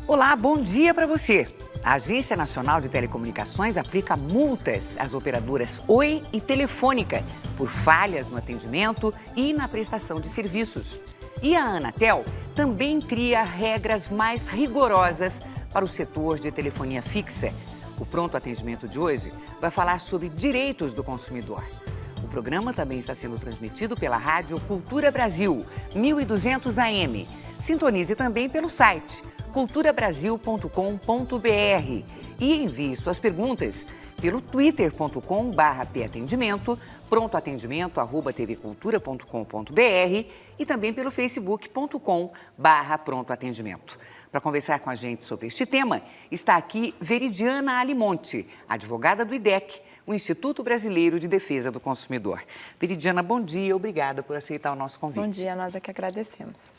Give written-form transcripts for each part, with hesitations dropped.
Olá, bom dia para você. A Agência Nacional de Telecomunicações aplica multas às operadoras Oi e Telefônica por falhas no atendimento e na prestação de serviços. E a Anatel também cria regras mais rigorosas para o setor de telefonia fixa. O Pronto Atendimento de hoje vai falar sobre direitos do consumidor. O programa também está sendo transmitido pela Rádio Cultura Brasil, 1200 AM. Sintonize também pelo site culturabrasil.com.br e envie suas perguntas pelo twitter.com/patendimento, prontoatendimento@tvcultura.com.br e também pelo facebook.com/prontoatendimento. Para conversar com a gente sobre este tema, está aqui Veridiana Alimonte, advogada do IDEC, o Instituto Brasileiro de Defesa do Consumidor. Veridiana, bom dia, obrigada por aceitar o nosso convite. Bom dia, nós é que agradecemos.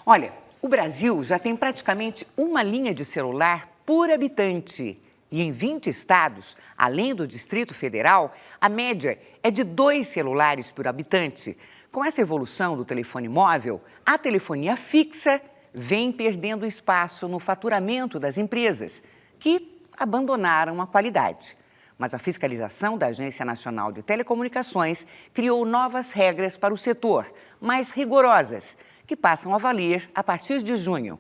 Olha, o Brasil já tem praticamente uma linha de celular por habitante. E em 20 estados, além do Distrito Federal, a média é de 2 celulares por habitante. Com essa evolução do telefone móvel, a telefonia fixa vem perdendo espaço no faturamento das empresas, que abandonaram a qualidade. Mas a fiscalização da Agência Nacional de Telecomunicações criou novas regras para o setor, mais rigorosas, que passam a valer a partir de junho.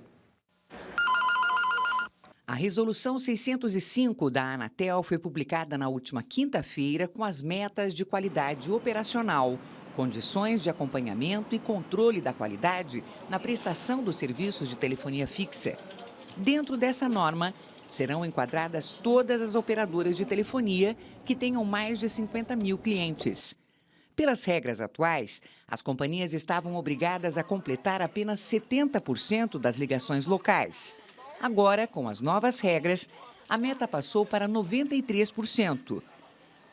A Resolução 605 da Anatel foi publicada na última quinta-feira com as metas de qualidade operacional, condições de acompanhamento e controle da qualidade na prestação dos serviços de telefonia fixa. Dentro dessa norma, serão enquadradas todas as operadoras de telefonia que tenham mais de 50 mil clientes. Pelas regras atuais, as companhias estavam obrigadas a completar apenas 70% das ligações locais. Agora, com as novas regras, a meta passou para 93%.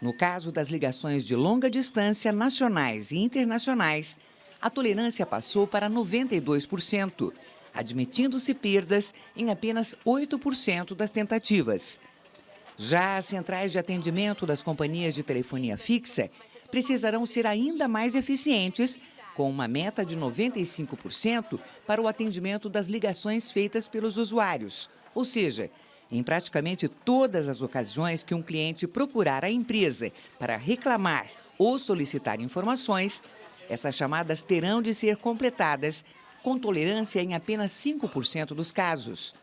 No caso das ligações de longa distância nacionais e internacionais, a tolerância passou para 92%, admitindo-se perdas em apenas 8% das tentativas. Já as centrais de atendimento das companhias de telefonia fixa precisarão ser ainda mais eficientes, com uma meta de 95% para o atendimento das ligações feitas pelos usuários. Ou seja, em praticamente todas as ocasiões que um cliente procurar a empresa para reclamar ou solicitar informações, essas chamadas terão de ser completadas, com tolerância em apenas 5% dos casos.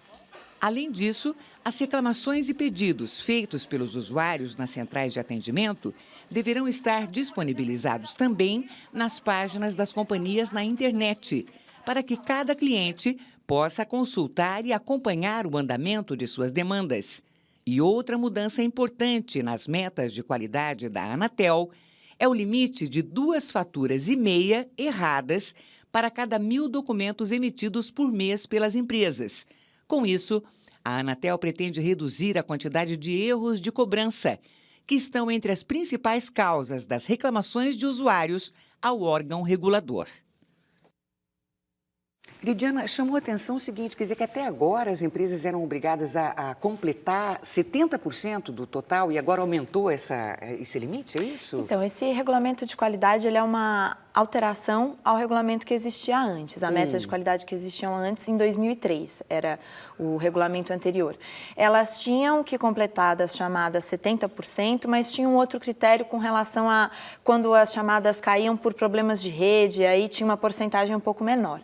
Além disso, as reclamações e pedidos feitos pelos usuários nas centrais de atendimento deverão estar disponibilizados também nas páginas das companhias na internet, para que cada cliente possa consultar e acompanhar o andamento de suas demandas. E outra mudança importante nas metas de qualidade da Anatel é o limite de 2 faturas e meia erradas para cada 1.000 documentos emitidos por mês pelas empresas. Com isso, a Anatel pretende reduzir a quantidade de erros de cobrança, que estão entre as principais causas das reclamações de usuários ao órgão regulador. Lidiana, chamou a atenção o seguinte, quer dizer que até agora as empresas eram obrigadas a completar 70% do total e agora aumentou esse limite, é isso? Então, esse regulamento de qualidade ele é uma alteração ao regulamento que existia antes. A meta de qualidade que existiam antes, em 2003, era o regulamento anterior. Elas tinham que completar das chamadas 70%, mas tinha um outro critério com relação a quando as chamadas caíam por problemas de rede, aí tinha uma porcentagem um pouco menor.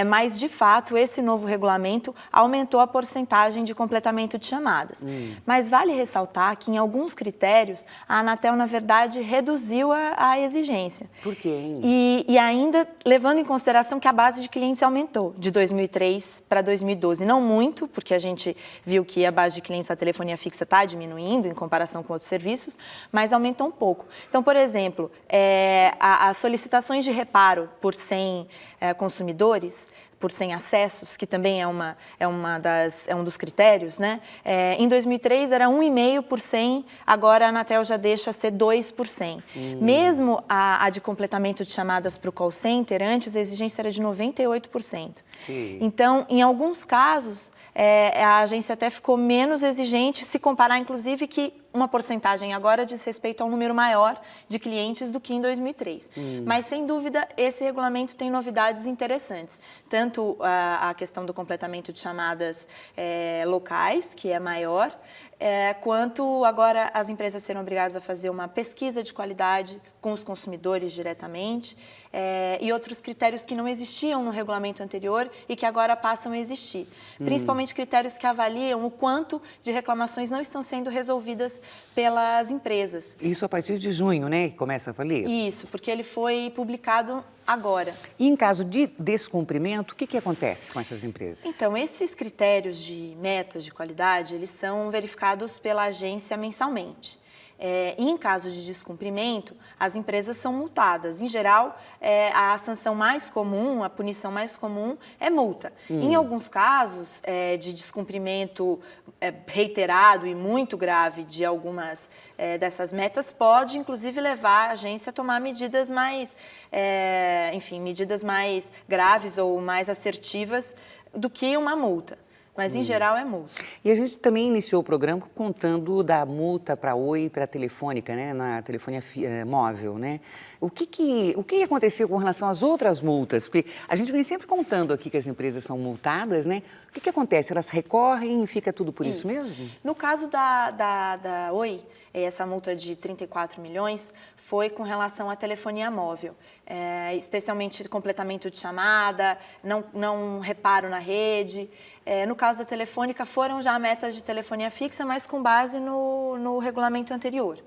Mas, de fato, esse novo regulamento aumentou a porcentagem de completamento de chamadas. Mas vale ressaltar que, em alguns critérios, a Anatel, na verdade, reduziu a exigência. Por quê? E ainda levando em consideração que a base de clientes aumentou de 2003 para 2012. Não muito, porque a gente viu que a base de clientes da telefonia fixa está diminuindo em comparação com outros serviços, mas aumentou um pouco. Então, por exemplo, as solicitações de reparo por 100 consumidores, por 100 acessos, que também é um dos critérios, né? Em 2003 era 1,5 por 100, agora a Anatel já deixa ser 2 por 100. Mesmo a de completamento de chamadas para o call center, antes a exigência era de 98%. Sim. Então, em alguns casos, a agência até ficou menos exigente, se comparar, inclusive, que uma porcentagem agora diz respeito a um número maior de clientes do que em 2003. Mas, sem dúvida, esse regulamento tem novidades interessantes. Tanto a questão do completamento de chamadas locais, que é maior, quanto agora as empresas serão obrigadas a fazer uma pesquisa de qualidade com os consumidores diretamente, e outros critérios que não existiam no regulamento anterior e que agora passam a existir. Principalmente critérios que avaliam o quanto de reclamações não estão sendo resolvidas pelas empresas. Isso a partir de junho, né, que começa a valer? Isso, porque ele foi publicado agora. E em caso de descumprimento, o que acontece com essas empresas? Então, esses critérios de metas de qualidade, eles são verificados pela agência mensalmente. E em caso de descumprimento, as empresas são multadas. Em geral, a sanção mais comum, a punição mais comum é multa. Em alguns casos de descumprimento reiterado e muito grave de algumas dessas metas, pode inclusive levar a agência a tomar medidas mais, medidas mais graves ou mais assertivas do que uma multa. Mas, em geral, é multa. E a gente também iniciou o programa contando da multa para a Oi e para a Telefônica, né, na telefonia móvel, né? O que aconteceu com relação às outras multas? Porque a gente vem sempre contando aqui que as empresas são multadas, né? O que acontece? Elas recorrem e fica tudo por isso mesmo? No caso da Oi, essa multa de 34 milhões foi com relação à telefonia móvel, especialmente completamento de chamada, não reparo na rede. No caso da Telefônica, foram já metas de telefonia fixa, mas com base no regulamento anterior.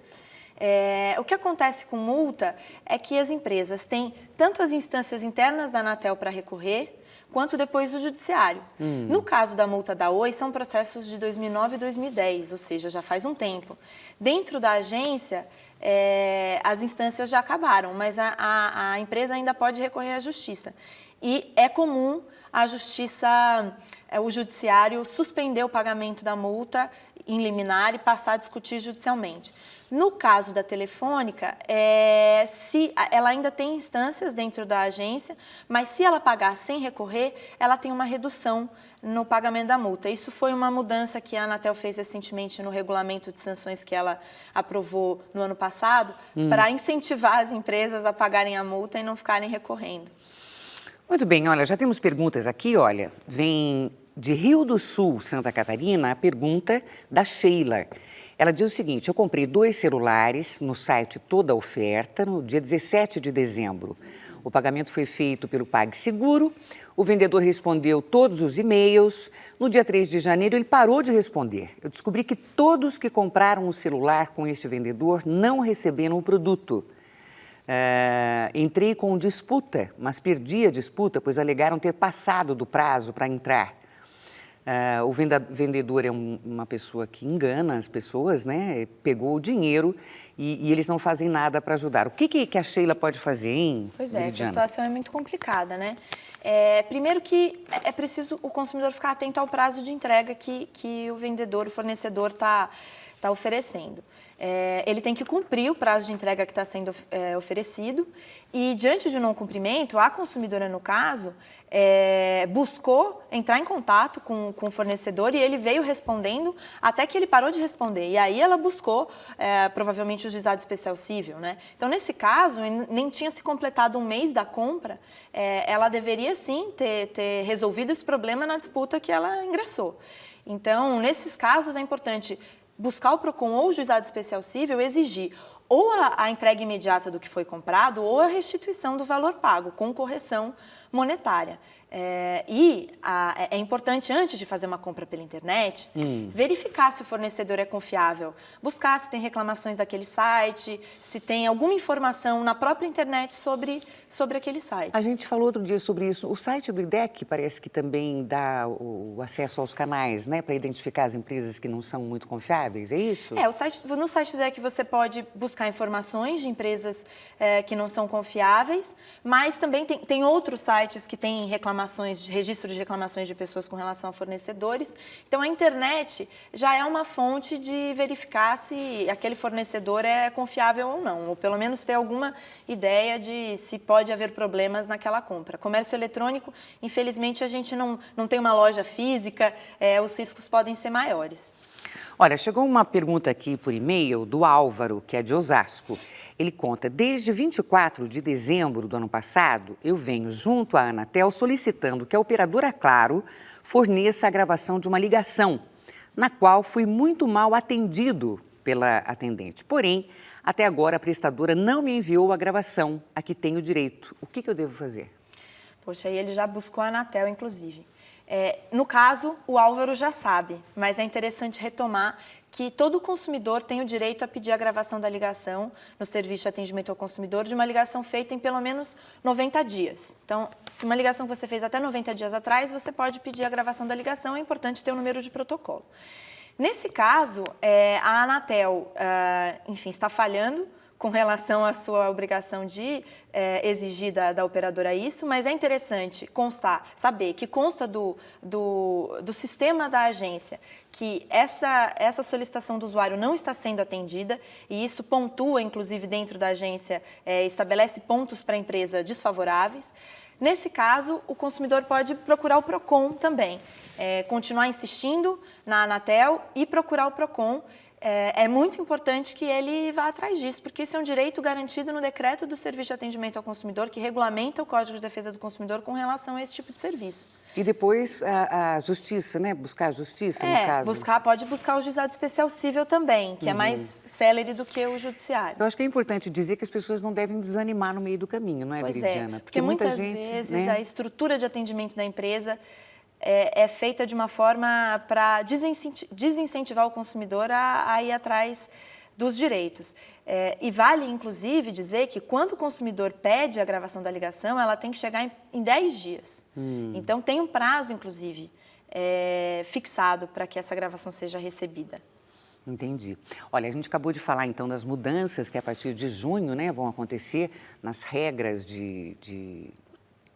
O que acontece com multa é que as empresas têm tanto as instâncias internas da Anatel para recorrer, quanto depois do judiciário. No caso da multa da Oi, são processos de 2009 e 2010, ou seja, já faz um tempo. Dentro da agência, as instâncias já acabaram, mas a empresa ainda pode recorrer à justiça. E é comum a justiça, o judiciário, suspender o pagamento da multa em liminar e passar a discutir judicialmente. No caso da Telefônica, se ela ainda tem instâncias dentro da agência, mas se ela pagar sem recorrer, ela tem uma redução no pagamento da multa. Isso foi uma mudança que a Anatel fez recentemente no regulamento de sanções que ela aprovou no ano passado, para incentivar as empresas a pagarem a multa e não ficarem recorrendo. Muito bem, olha, já temos perguntas aqui, olha, vem de Rio do Sul, Santa Catarina, a pergunta da Sheila. Ela diz o seguinte: eu comprei 2 celulares no site Toda Oferta no dia 17 de dezembro. O pagamento foi feito pelo PagSeguro, o vendedor respondeu todos os e-mails. No dia 3 de janeiro ele parou de responder. Eu descobri que todos que compraram o celular com este vendedor não receberam o produto. Entrei com disputa, mas perdi a disputa, pois alegaram ter passado do prazo para entrar. O vendedor é uma pessoa que engana as pessoas, né? Pegou o dinheiro e eles não fazem nada para ajudar. O que a Sheila pode fazer, hein? Pois é, essa situação é muito complicada, né? Primeiro que é preciso o consumidor ficar atento ao prazo de entrega que o vendedor, o fornecedor está oferecendo. Ele tem que cumprir o prazo de entrega que está sendo oferecido e, diante de um não cumprimento, a consumidora, no caso, buscou entrar em contato com o fornecedor e ele veio respondendo até que ele parou de responder. E aí ela buscou, provavelmente, o juizado especial cível, né? Então, nesse caso, nem tinha se completado um mês da compra, ela deveria, sim, ter resolvido esse problema na disputa que ela ingressou. Então, nesses casos, é importante buscar o PROCON ou o juizado especial cível, exigir ou a entrega imediata do que foi comprado ou a restituição do valor pago, com correção monetária. É importante, antes de fazer uma compra pela internet, verificar se o fornecedor é confiável, buscar se tem reclamações daquele site, se tem alguma informação na própria internet sobre aquele site. A gente falou outro dia sobre isso. O site do IDEC parece que também dá o acesso aos canais, né, para identificar as empresas que não são muito confiáveis, é isso? No site do IDEC você pode buscar informações de empresas que não são confiáveis, mas também tem outros sites que têm registro de reclamações de pessoas com relação a fornecedores. Então, a internet já é uma fonte de verificar se aquele fornecedor é confiável ou não, ou pelo menos ter alguma ideia de se pode haver problemas naquela compra. Comércio eletrônico, infelizmente, a gente não tem uma loja física, os riscos podem ser maiores. Olha, chegou uma pergunta aqui por e-mail do Álvaro, que é de Osasco. Ele conta, desde 24 de dezembro do ano passado, eu venho junto à Anatel solicitando que a operadora Claro forneça a gravação de uma ligação, na qual fui muito mal atendido pela atendente. Porém, até agora a prestadora não me enviou a gravação a que tenho direito. O que eu devo fazer? Poxa, aí ele já buscou a Anatel, inclusive. No caso, o Álvaro já sabe, mas é interessante retomar que todo consumidor tem o direito a pedir a gravação da ligação no serviço de atendimento ao consumidor de uma ligação feita em pelo menos 90 dias. Então, se uma ligação que você fez até 90 dias atrás, você pode pedir a gravação da ligação, é importante ter o número de protocolo. Nesse caso, a Anatel, enfim, está falhando com relação à sua obrigação de exigir da operadora isso, mas é interessante saber que consta do sistema da agência que essa solicitação do usuário não está sendo atendida e isso pontua, inclusive, dentro da agência, estabelece pontos para a empresa desfavoráveis. Nesse caso, o consumidor pode procurar o PROCON também, continuar insistindo na Anatel e procurar o PROCON. É muito importante que ele vá atrás disso, porque isso é um direito garantido no decreto do Serviço de Atendimento ao Consumidor, que regulamenta o Código de Defesa do Consumidor com relação a esse tipo de serviço. E depois a justiça, né? Buscar a justiça, no caso. Pode buscar o juizado especial cível também, que é mais célere do que o judiciário. Eu acho que é importante dizer que as pessoas não devem desanimar no meio do caminho, não é, Viridiana? Porque muitas vezes a estrutura de atendimento da empresa é feita de uma forma para desincentivar o consumidor a ir atrás dos direitos. E vale, inclusive, dizer que quando o consumidor pede a gravação da ligação, ela tem que chegar em 10 dias. Então, tem um prazo, inclusive, fixado para que essa gravação seja recebida. Entendi. Olha, a gente acabou de falar, então, das mudanças que a partir de junho, né, vão acontecer nas regras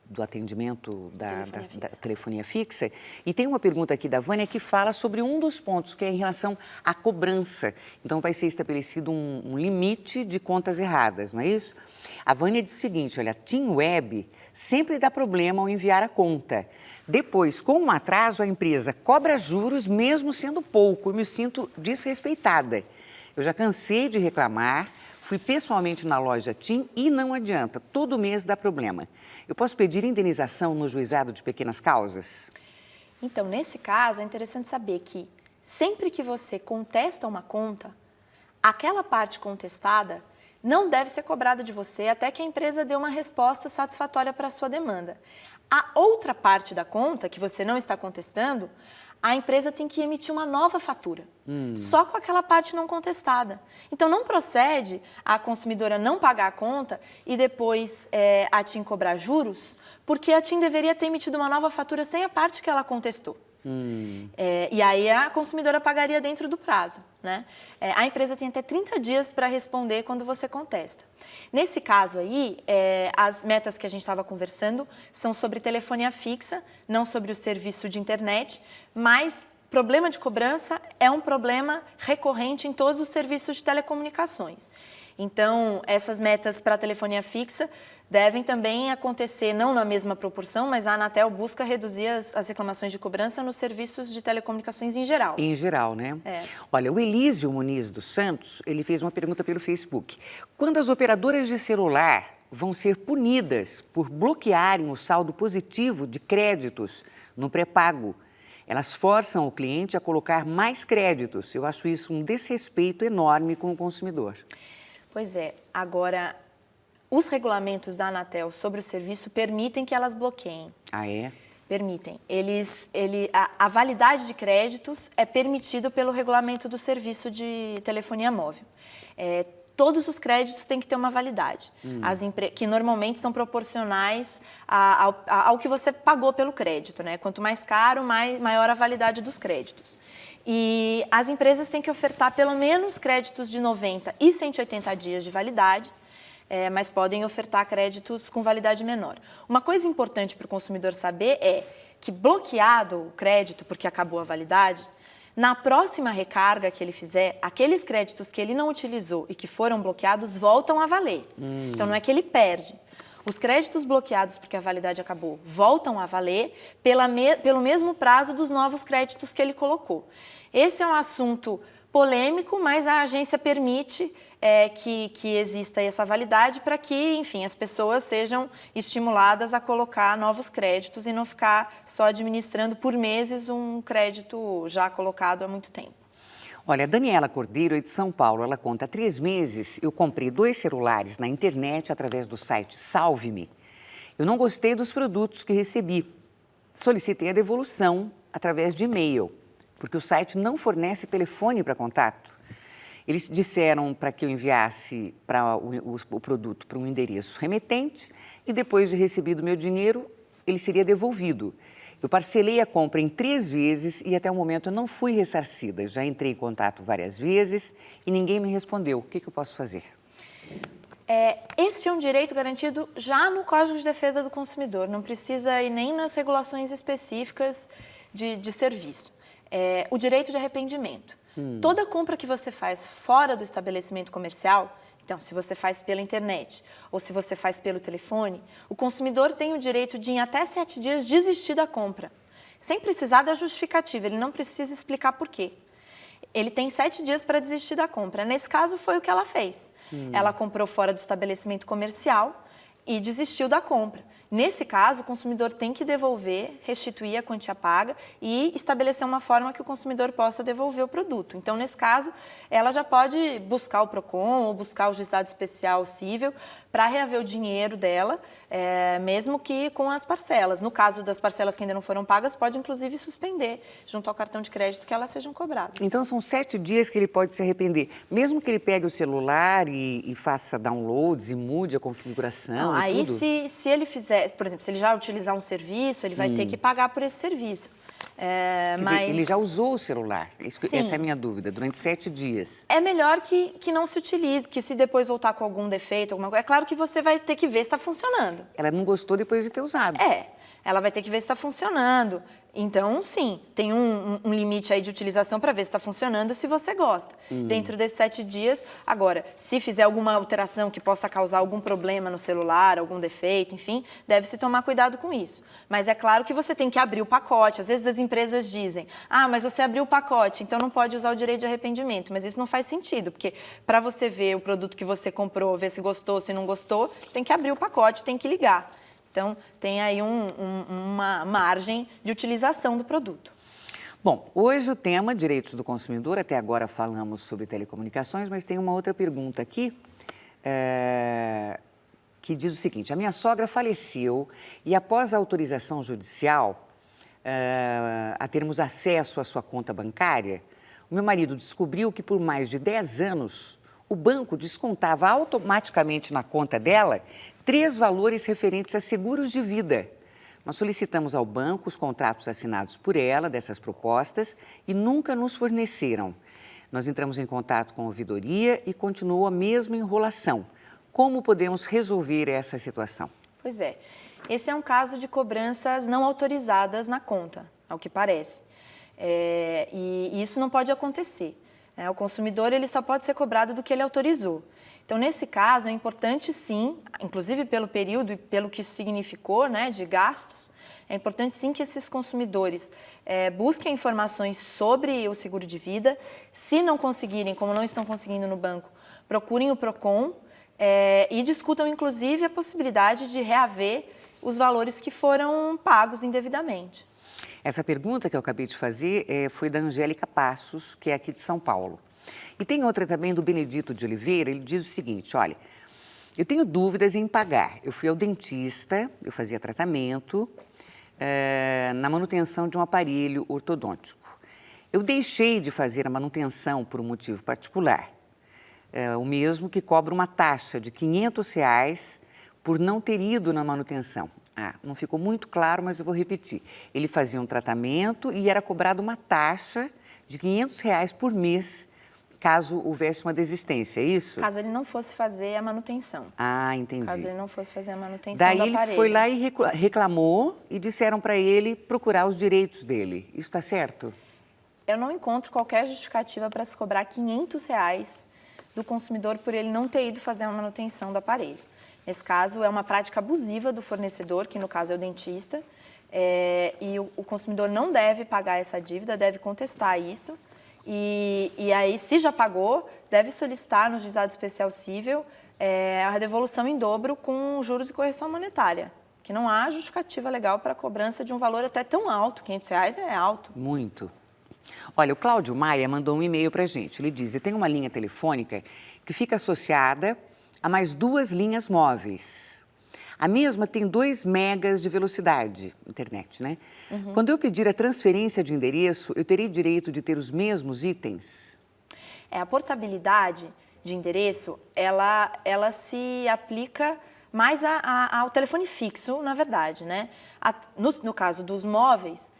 do atendimento da telefonia fixa. E tem uma pergunta aqui da Vânia que fala sobre um dos pontos, que é em relação à cobrança. Então, vai ser estabelecido um limite de contas erradas, não é isso? A Vânia diz o seguinte, olha, a TIM Web sempre dá problema ao enviar a conta. Depois, com um atraso, a empresa cobra juros, mesmo sendo pouco. Eu me sinto desrespeitada. Eu já cansei de reclamar, fui pessoalmente na loja TIM e não adianta, todo mês dá problema. Eu posso pedir indenização no juizado de pequenas causas? Então, nesse caso, é interessante saber que sempre que você contesta uma conta, aquela parte contestada não deve ser cobrada de você até que a empresa dê uma resposta satisfatória para a sua demanda. A outra parte da conta, que você não está contestando, a empresa tem que emitir uma nova fatura, só com aquela parte não contestada. Então, não procede a consumidora não pagar a conta e depois a TIM cobrar juros, porque a TIM deveria ter emitido uma nova fatura sem a parte que ela contestou. E aí a consumidora pagaria dentro do prazo, né? A empresa tem até 30 dias para responder quando você contesta. Nesse caso aí, as metas que a gente estava conversando são sobre telefonia fixa, não sobre o serviço de internet, mas problema de cobrança é um problema recorrente em todos os serviços de telecomunicações. Então, essas metas para a telefonia fixa devem também acontecer, não na mesma proporção, mas a Anatel busca reduzir as reclamações de cobrança nos serviços de telecomunicações em geral. Em geral, né? Olha, o Elísio Muniz dos Santos, ele fez uma pergunta pelo Facebook. Quando as operadoras de celular vão ser punidas por bloquearem o saldo positivo de créditos no pré-pago, elas forçam o cliente a colocar mais créditos. Eu acho isso um desrespeito enorme com o consumidor. Pois é. Agora, os regulamentos da Anatel sobre o serviço permitem que elas bloqueiem. Ah, é? Permitem. A validade de créditos é permitida pelo regulamento do serviço de telefonia móvel. Todos os créditos têm que ter uma validade, que normalmente são proporcionais ao que você pagou pelo crédito, né? Quanto mais caro, maior a validade dos créditos. E as empresas têm que ofertar pelo menos créditos de 90 e 180 dias de validade, mas podem ofertar créditos com validade menor. Uma coisa importante para o consumidor saber é que bloqueado o crédito, porque acabou a validade, na próxima recarga que ele fizer, aqueles créditos que ele não utilizou e que foram bloqueados voltam a valer. Então, não é que ele perde. Os créditos bloqueados, porque a validade acabou, voltam a valer pelo mesmo prazo dos novos créditos que ele colocou. Esse é um assunto polêmico, mas a agência permite que exista essa validade para que, enfim, as pessoas sejam estimuladas a colocar novos créditos e não ficar só administrando por meses um crédito já colocado há muito tempo. Olha, a Daniela Cordeiro é de São Paulo. Ela conta, há 3 meses eu comprei 2 celulares na internet através do site Salve-me. Eu não gostei dos produtos que recebi. Solicitei a devolução através de e-mail, porque o site não fornece telefone para contato. Eles disseram para que eu enviasse o produto para um endereço remetente e depois de recebido meu dinheiro, ele seria devolvido. Eu parcelei a compra em 3 vezes e até o momento eu não fui ressarcida. Já entrei em contato várias vezes e ninguém me respondeu. O que eu posso fazer? Este é um direito garantido já no Código de Defesa do Consumidor. Não precisa ir nem nas regulações específicas de serviço. O direito de arrependimento. Toda compra que você faz fora do estabelecimento comercial, então, se você faz pela internet ou se você faz pelo telefone, o consumidor tem o direito de, em até 7 dias, desistir da compra, sem precisar da justificativa, ele não precisa explicar por quê. Ele tem 7 dias para desistir da compra. Nesse caso, foi o que ela fez. Ela comprou fora do estabelecimento comercial e desistiu da compra. Nesse caso, o consumidor tem que devolver, restituir a quantia paga e estabelecer uma forma que o consumidor possa devolver o produto. Então, nesse caso, ela já pode buscar o PROCON ou buscar o juizado especial cível para reaver o dinheiro dela, mesmo que com as parcelas. No caso das parcelas que ainda não foram pagas, pode inclusive suspender junto ao cartão de crédito que elas sejam cobradas. Então, são 7 dias que ele pode se arrepender. Mesmo que ele pegue o celular e faça downloads e mude a configuração não, e aí, tudo? se ele fizer, por exemplo, se ele já utilizar um serviço, ele vai ter que pagar por esse serviço. Quer dizer, ele já usou o celular? Essa é a minha dúvida, durante 7 dias. É melhor que não se utilize, porque se depois voltar com algum defeito, alguma coisa, é claro que você vai ter que ver se está funcionando. Ela não gostou depois de ter usado. Ela vai ter que ver se está funcionando. Então, sim, tem um limite aí de utilização para ver se está funcionando, se você gosta. Dentro desses 7 dias, agora, se fizer alguma alteração que possa causar algum problema no celular, algum defeito, enfim, deve-se tomar cuidado com isso. Mas é claro que você tem que abrir o pacote. Às vezes as empresas dizem, mas você abriu o pacote, então não pode usar o direito de arrependimento. Mas isso não faz sentido, porque para você ver o produto que você comprou, ver se gostou, se não gostou, tem que abrir o pacote, tem que ligar. Então, tem aí uma margem de utilização do produto. Bom, hoje o tema Direitos do Consumidor, até agora falamos sobre telecomunicações, mas tem uma outra pergunta aqui, que diz o seguinte: a minha sogra faleceu e após a autorização judicial a termos acesso à sua conta bancária, o meu marido descobriu que por mais de 10 anos o banco descontava automaticamente na conta dela 3 valores referentes a seguros de vida. Nós solicitamos ao banco os contratos assinados por ela, dessas propostas, e nunca nos forneceram. Nós entramos em contato com a ouvidoria e continuou a mesma enrolação. Como podemos resolver essa situação? Pois é, esse é um caso de cobranças não autorizadas na conta, ao que parece. E isso não pode acontecer. O consumidor ele só pode ser cobrado do que ele autorizou. Então, nesse caso, é importante sim, inclusive pelo período e pelo que isso significou, de gastos, é importante sim que esses consumidores busquem informações sobre o seguro de vida. Se não conseguirem, como não estão conseguindo no banco, procurem o PROCON e discutam, inclusive, a possibilidade de reaver os valores que foram pagos indevidamente. Essa pergunta que eu acabei de fazer foi da Angélica Passos, que é aqui de São Paulo. E tem outra também do Benedito de Oliveira, ele diz o seguinte: olha, eu tenho dúvidas em pagar. Eu fui ao dentista, eu fazia tratamento na manutenção de um aparelho ortodôntico. Eu deixei de fazer a manutenção por um motivo particular, o mesmo que cobra uma taxa de R$500 por não ter ido na manutenção. Não ficou muito claro, mas eu vou repetir. Ele fazia um tratamento e era cobrado uma taxa de R$500 por mês, caso houvesse uma desistência, é isso? Caso ele não fosse fazer a manutenção. Entendi. Caso ele não fosse fazer a manutenção do aparelho. Daí ele foi lá e reclamou e disseram para ele procurar os direitos dele. Isso está certo? Eu não encontro qualquer justificativa para se cobrar R$500 do consumidor por ele não ter ido fazer a manutenção do aparelho. Nesse caso, é uma prática abusiva do fornecedor, que no caso é o dentista, e o consumidor não deve pagar essa dívida, deve contestar isso. E aí, se já pagou, deve solicitar no Juizado Especial Cível a devolução em dobro com juros e correção monetária, que não há justificativa legal para a cobrança de um valor até tão alto, R$500 é alto. Muito. Olha, o Cláudio Maia mandou um e-mail para a gente. Ele diz: tem uma linha telefônica que fica associada a mais 2 linhas móveis. A mesma tem 2 megas de velocidade, internet, né? Quando eu pedir a transferência de endereço, eu terei direito de ter os mesmos itens? A portabilidade de endereço, ela se aplica mais ao telefone fixo, na verdade, né? No caso dos móveis,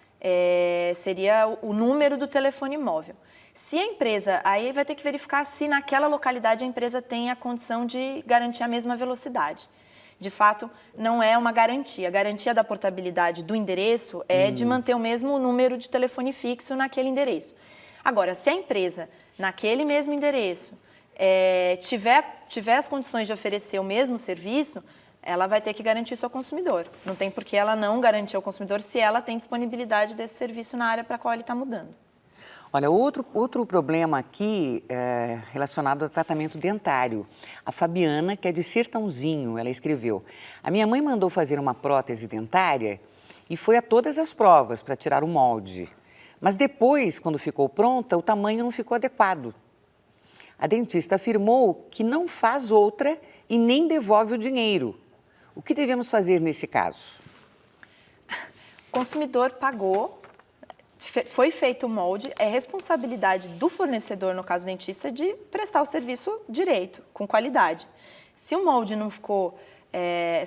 seria o número do telefone móvel. Se a empresa, aí vai ter que verificar se naquela localidade a empresa tem a condição de garantir a mesma velocidade. De fato, não é uma garantia. A garantia da portabilidade do endereço é de manter o mesmo número de telefone fixo naquele endereço. Agora, se a empresa, naquele mesmo endereço, tiver as condições de oferecer o mesmo serviço, ela vai ter que garantir isso ao consumidor. Não tem por que ela não garantir ao consumidor se ela tem disponibilidade desse serviço na área para a qual ele está mudando. Olha, outro problema aqui relacionado ao tratamento dentário. A Fabiana, que é de Sertãozinho, ela escreveu: a minha mãe mandou fazer uma prótese dentária e foi a todas as provas para tirar o molde. Mas depois, quando ficou pronta, o tamanho não ficou adequado. A dentista afirmou que não faz outra e nem devolve o dinheiro. O que devemos fazer nesse caso? O consumidor pagou, foi feito o molde, é responsabilidade do fornecedor, no caso do dentista, de prestar o serviço direito, com qualidade. Se o molde não ficou,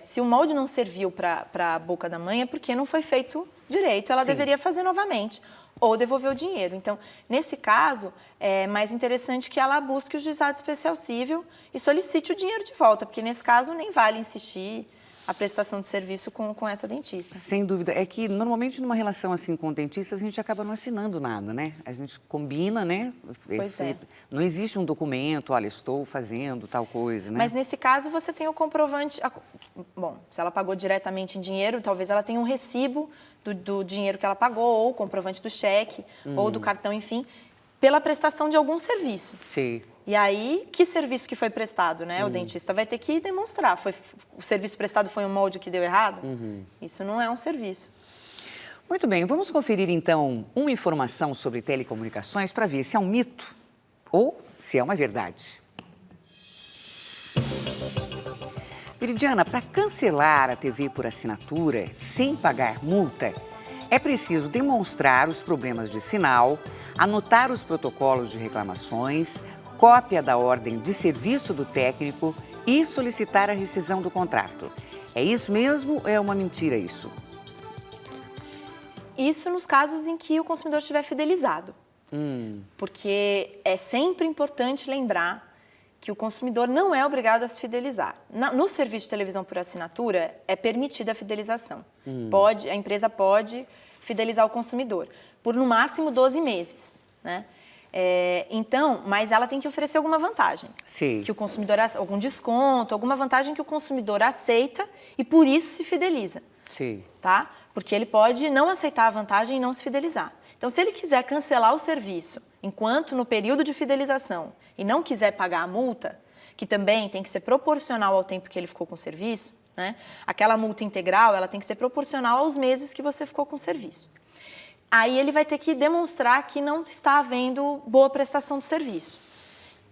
se o molde não serviu para a boca da mãe, é porque não foi feito direito, ela deveria fazer novamente ou devolver o dinheiro. Então, nesse caso, é mais interessante que ela busque o Juizado Especial Cível e solicite o dinheiro de volta, porque nesse caso nem vale insistir a prestação de serviço com essa dentista. Sem dúvida. É que, normalmente, numa relação assim com o dentista, a gente acaba não assinando nada, né? A gente combina, né? Pois é. Não existe um documento, olha, estou fazendo tal coisa, né? Mas, nesse caso, você tem o comprovante. Bom, se ela pagou diretamente em dinheiro, talvez ela tenha um recibo do dinheiro que ela pagou, ou o comprovante do cheque, ou do cartão, enfim, pela prestação de algum serviço. Sim. E aí, que serviço que foi prestado, né? O dentista vai ter que demonstrar. O serviço prestado foi um molde que deu errado? Isso não é um serviço. Muito bem, vamos conferir então uma informação sobre telecomunicações para ver se é um mito ou se é uma verdade. Viridiana, para cancelar a TV por assinatura sem pagar multa, é preciso demonstrar os problemas de sinal, anotar os protocolos de reclamações, cópia da ordem de serviço do técnico e solicitar a rescisão do contrato. É isso mesmo ou é uma mentira isso? Isso nos casos em que o consumidor estiver fidelizado. Porque é sempre importante lembrar que o consumidor não é obrigado a se fidelizar. No serviço de televisão por assinatura, é permitida a fidelização. A empresa pode fidelizar o consumidor por, no máximo, 12 meses, né? Então, mas ela tem que oferecer alguma vantagem. Sim. Que o consumidor, algum desconto, alguma vantagem que o consumidor aceita e por isso se fideliza. Sim. Tá? Porque ele pode não aceitar a vantagem e não se fidelizar. Então, se ele quiser cancelar o serviço enquanto no período de fidelização e não quiser pagar a multa, que também tem que ser proporcional ao tempo que ele ficou com o serviço, né? Aquela multa integral, ela tem que ser proporcional aos meses que você ficou com o serviço. Aí ele vai ter que demonstrar que não está havendo boa prestação do serviço,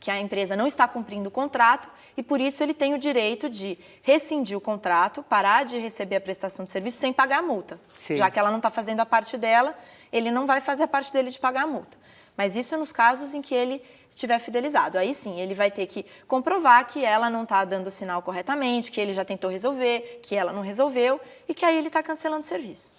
que a empresa não está cumprindo o contrato e por isso ele tem o direito de rescindir o contrato, parar de receber a prestação de serviço sem pagar a multa. Sim. Já que ela não está fazendo a parte dela, ele não vai fazer a parte dele de pagar a multa. Mas isso nos casos em que ele estiver fidelizado. Aí sim, ele vai ter que comprovar que ela não está dando o sinal corretamente, que ele já tentou resolver, que ela não resolveu e que aí ele está cancelando o serviço.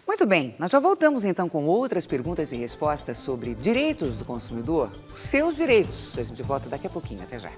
Muito bem, nós já voltamos então com outras perguntas e respostas sobre direitos do consumidor, os seus direitos. A gente volta daqui a pouquinho, até já.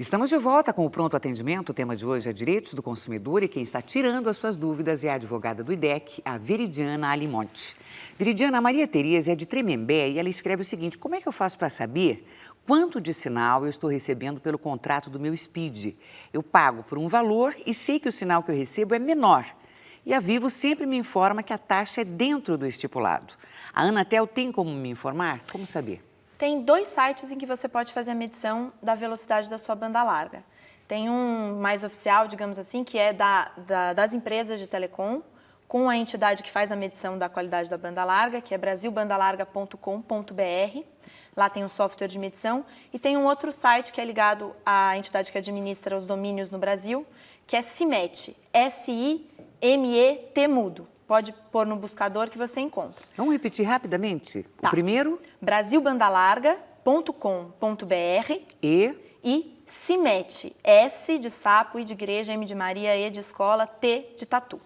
Estamos de volta com o Pronto Atendimento. O tema de hoje é Direitos do Consumidor e quem está tirando as suas dúvidas é a advogada do IDEC, a Veridiana Alimonte. Veridiana, a Maria Tereza é de Tremembé e ela escreve o seguinte: como é que eu faço para saber quanto de sinal eu estou recebendo pelo contrato do meu Speed? Eu pago por um valor e sei que o sinal que eu recebo é menor. E a Vivo sempre me informa que a taxa é dentro do estipulado. A Anatel tem como me informar? Como saber? Tem 2 sites em que você pode fazer a medição da velocidade da sua banda larga. Tem um mais oficial, digamos assim, que é das empresas de telecom, com a entidade que faz a medição da qualidade da banda larga, que é brasilbandalarga.com.br. Lá tem um software de medição. E tem um outro site que é ligado à entidade que administra os domínios no Brasil, que é CIMET, S-I-M-E-T mudo. Pode pôr no buscador que você encontra. Vamos repetir rapidamente? Tá. O primeiro? brasilbandalarga.com.br e CIMET, S de sapo, I de igreja, M de Maria, E de escola, T de tatu.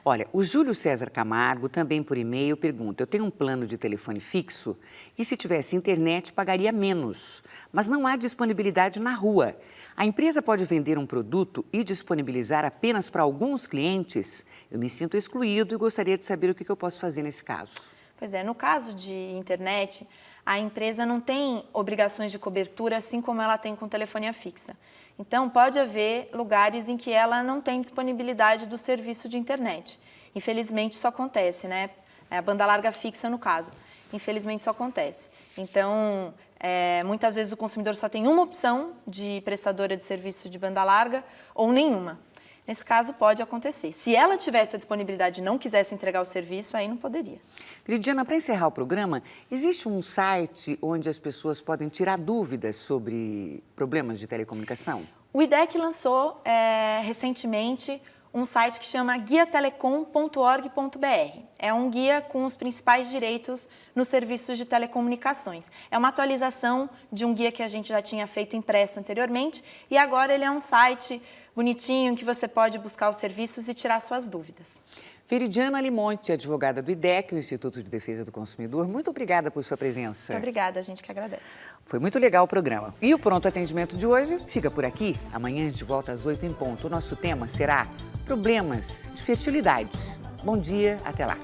Olha, o Júlio César Camargo, também por e-mail, pergunta: eu tenho um plano de telefone fixo e se tivesse internet pagaria menos, mas não há disponibilidade na rua. A empresa pode vender um produto e disponibilizar apenas para alguns clientes? Eu me sinto excluído e gostaria de saber o que eu posso fazer nesse caso. Pois é, no caso de internet, a empresa não tem obrigações de cobertura, assim como ela tem com telefonia fixa. Então, pode haver lugares em que ela não tem disponibilidade do serviço de internet. Infelizmente, isso acontece, né? A banda larga fixa, no caso. Infelizmente, isso acontece. Então, muitas vezes o consumidor só tem uma opção de prestadora de serviço de banda larga ou nenhuma. Nesse caso, pode acontecer. Se ela tivesse a disponibilidade e não quisesse entregar o serviço, aí não poderia. Veridiana, para encerrar o programa, existe um site onde as pessoas podem tirar dúvidas sobre problemas de telecomunicação? O IDEC lançou recentemente um site que chama guiatelecom.org.br. É um guia com os principais direitos nos serviços de telecomunicações. É uma atualização de um guia que a gente já tinha feito impresso anteriormente e agora ele é um site bonitinho que você pode buscar os serviços e tirar suas dúvidas. Veridiana Alimonte, advogada do IDEC, o Instituto de Defesa do Consumidor, muito obrigada por sua presença. Muito obrigada, a gente que agradece. Foi muito legal o programa. E o Pronto Atendimento de hoje fica por aqui. Amanhã a gente volta às 8h. O nosso tema será problemas de fertilidade. Bom dia, até lá.